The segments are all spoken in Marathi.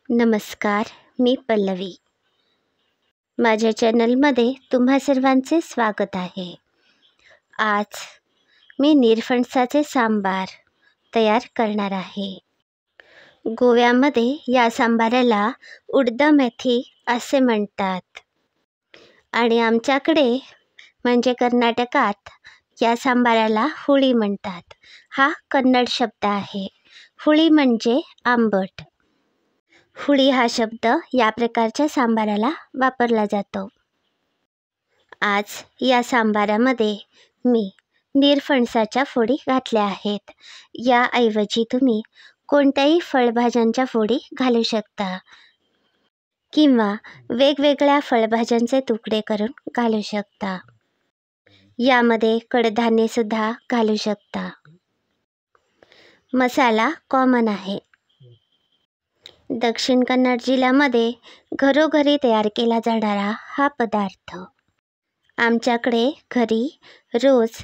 नमस्कार, मी पल्लवी. माझ्या चॅनलमध्ये तुम्हा सर्वांचे स्वागत आहे. आज मी निरफणसाचे सांबार तयार करणार आहे. गोव्यामध्ये या सांबाराला उडद मेथी असे म्हणतात आणि आमच्याकडे म्हणजे कर्नाटकात या सांबाराला हुळी म्हणतात. हा कन्नड शब्द आहे. हुळी म्हणजे आंबट. हुळी हा शब्द या प्रकारच्या सांबाराला वापरला जातो. आज या सांबारामध्ये मी निरफणसाच्या फोडी घातल्या आहेत. याऐवजी तुम्ही कोणत्याही फळभाज्यांच्या फोडी घालू शकता किंवा वेगवेगळ्या फळभाज्यांचे तुकडे करून घालू शकता. यामध्ये कडधान्येसुद्धा घालू शकता. मसाला कॉमन आहे. दक्षिण कन्नड जिल्ह्यामध्ये घरोघरी तयार केला जाणारा हा पदार्थ. आमच्याकडे घरी रोज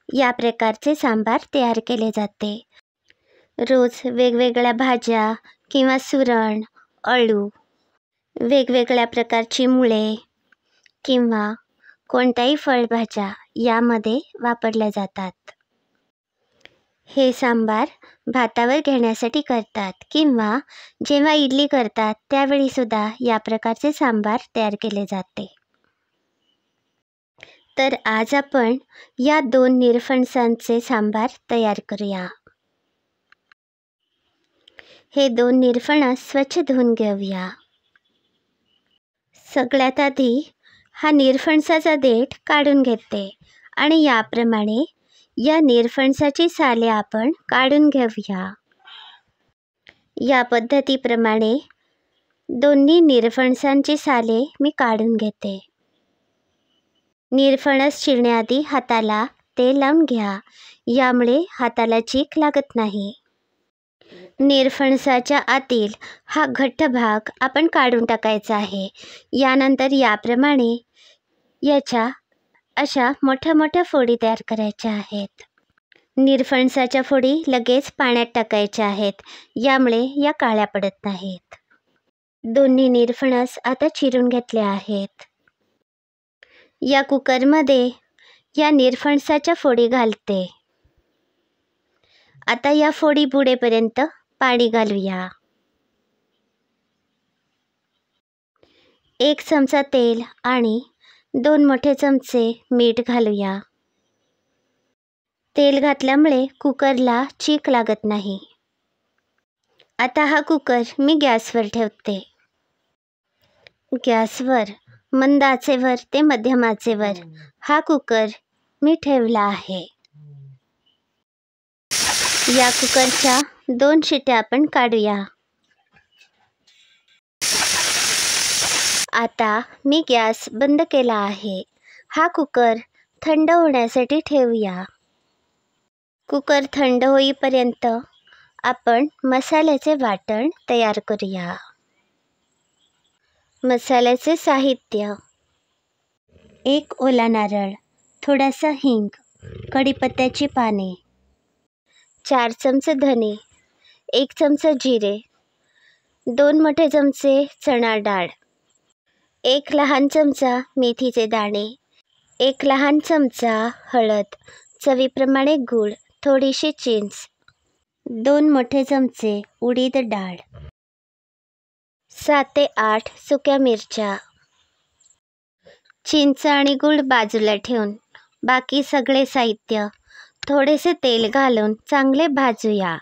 या प्रकारचे सांबार तयार केले जाते. रोज वेगवेगळ्या भाज्या किंवा सुरण, अळू, वेगवेगळ्या प्रकारची मुळे किंवा कोणत्याही फळभाज्या यामध्ये वापरल्या जातात. हे सांबार भातावर घेण्यासाठी करतात किंवा जेव्हा इडली करतात त्यावेळीसुद्धा या प्रकारचे सांबार तयार केले जाते. तर आज आपण या 2 निरफणसांचे सांबार तयार करूया. हे 2 निरफणस स्वच्छ धुवून घेऊया. सगळ्यात आधी हा निरफणसाचा देठ काढून घेते आणि याप्रमाणे या निरफणसाची साले आपण काढून घेऊया. या पद्धतीप्रमाणे दोन्ही निरफणसांची साले मी काढून घेते. निरफणस चिरण्याआधी हाताला तेल लावून घ्या. यामुळे हाताला चीक लागत नाही. निरफणसाच्या आतील हा घट्ट भाग आपण काढून टाकायचा आहे. यानंतर याप्रमाणे याच्या अशा मोठ्या मोठ्या फोडी तयार करायच्या आहेत. निरफणसाच्या फोडी लगेच पाण्यात टाकायच्या आहेत. यामुळे या काळ्या पडत नाहीत. दोन्ही निरफणस आता चिरून घेतले आहेत. या कुकरमध्ये या निरफणसाच्या फोडी घालते. आता या फोडी बुडेपर्यंत पाणी घालूया. 1 चमचा तेल आणि 2 मोठे चमचे मीठ घालूया. तेल घातल्यामुळे कुकरला चीक लागत नाही. आता हा कुकर मी गॅसवर ठेवते. गॅसवर मंद आचेवर ते मध्यम आचेवर हा कुकर मी ठेवला आहे. या कुकरच्या 2 शिट्या आपण काढूया. आता मी गॅस बंद केला आहे. हा कुकर थंड होण्यासाठी ठेवूया. कुकर थंड होईपर्यंत आपण मसाल्याचे वाटण तयार करूया. मसाल्याचे साहित्य: 1 ओला नारळ, थोडासा हिंग, कढीपत्त्याची पाने, 4 चमचे धने, 1 चमचा जिरे, 2 मोठे चमचे चणा डाळ, 1 लहान चमचा मेथीचे दाणे, 1 लहान चमचा हळद, चवीप्रमाणे गूळ, थोडीशी चिंच, 2 मोठे चमचे उडीद डाळ, 7 ते 8 सुक्या मिरच्या. चिंच आणि गूळ बाजूला ठेवून बाकी सगळे साहित्य थोडेसे तेल घालून चांगले भाजूया.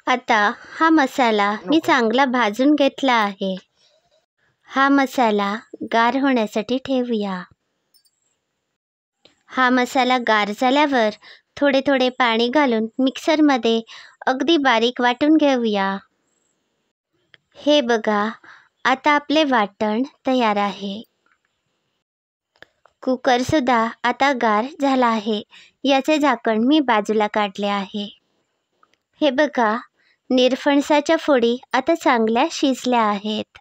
आता हा मसाला मी चांगला भाजून घेतला आहे. हा मसाला गार होण्यासाठी ठेवूया. हा मसाला गार झाल्यावर थोडे थोडे पाणी घालून मिक्सरमध्ये अगदी बारीक वाटून घेऊया. हे बघा, आता आपले वाटण तयार आहे. कुकरसुद्धा आता गार झाला आहे. याचे झाकण मी बाजूला काढले आहे. हे बघा, निरफणसाच्या फोडी आता चांगल्या शिजल्या आहेत.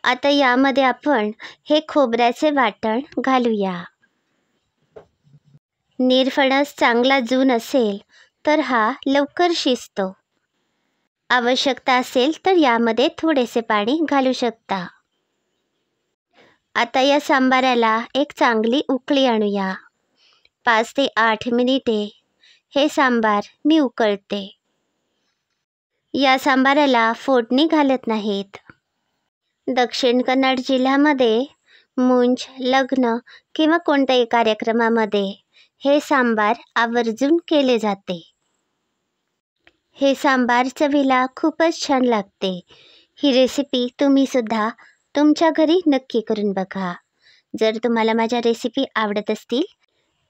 आता यामध्ये आपण हे खोबऱ्याचे वाटण घालूया. निरफणस चांगला जून असेल तर हा लवकर शिजतो. आवश्यकता असेल तर यामध्ये थोडेसे पाणी घालू शकता. आता या सांबाराला एक चांगली उकळी आणूया. 5 ते 8 मिनिटे हे सांबार मी उकळते. या सांबाराला फोडणी घालत नाहीत. दक्षिण कन्नड जिल्ह्यामध्ये मुंज, लग्न किंवा कोणत्याही कार्यक्रमामध्ये हे सांबार आवर्जून केले जाते. हे सांबार चवीला खूपच छान लागते. ही रेसिपी तुम्हीसुद्धा तुमच्या घरी नक्की करून बघा. जर तुम्हाला माझ्या रेसिपी आवडत असतील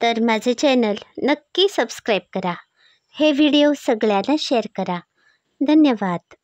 तर माझे चॅनल नक्की सबस्क्राईब करा. हे व्हिडिओ सगळ्यांना शेअर करा. धन्यवाद.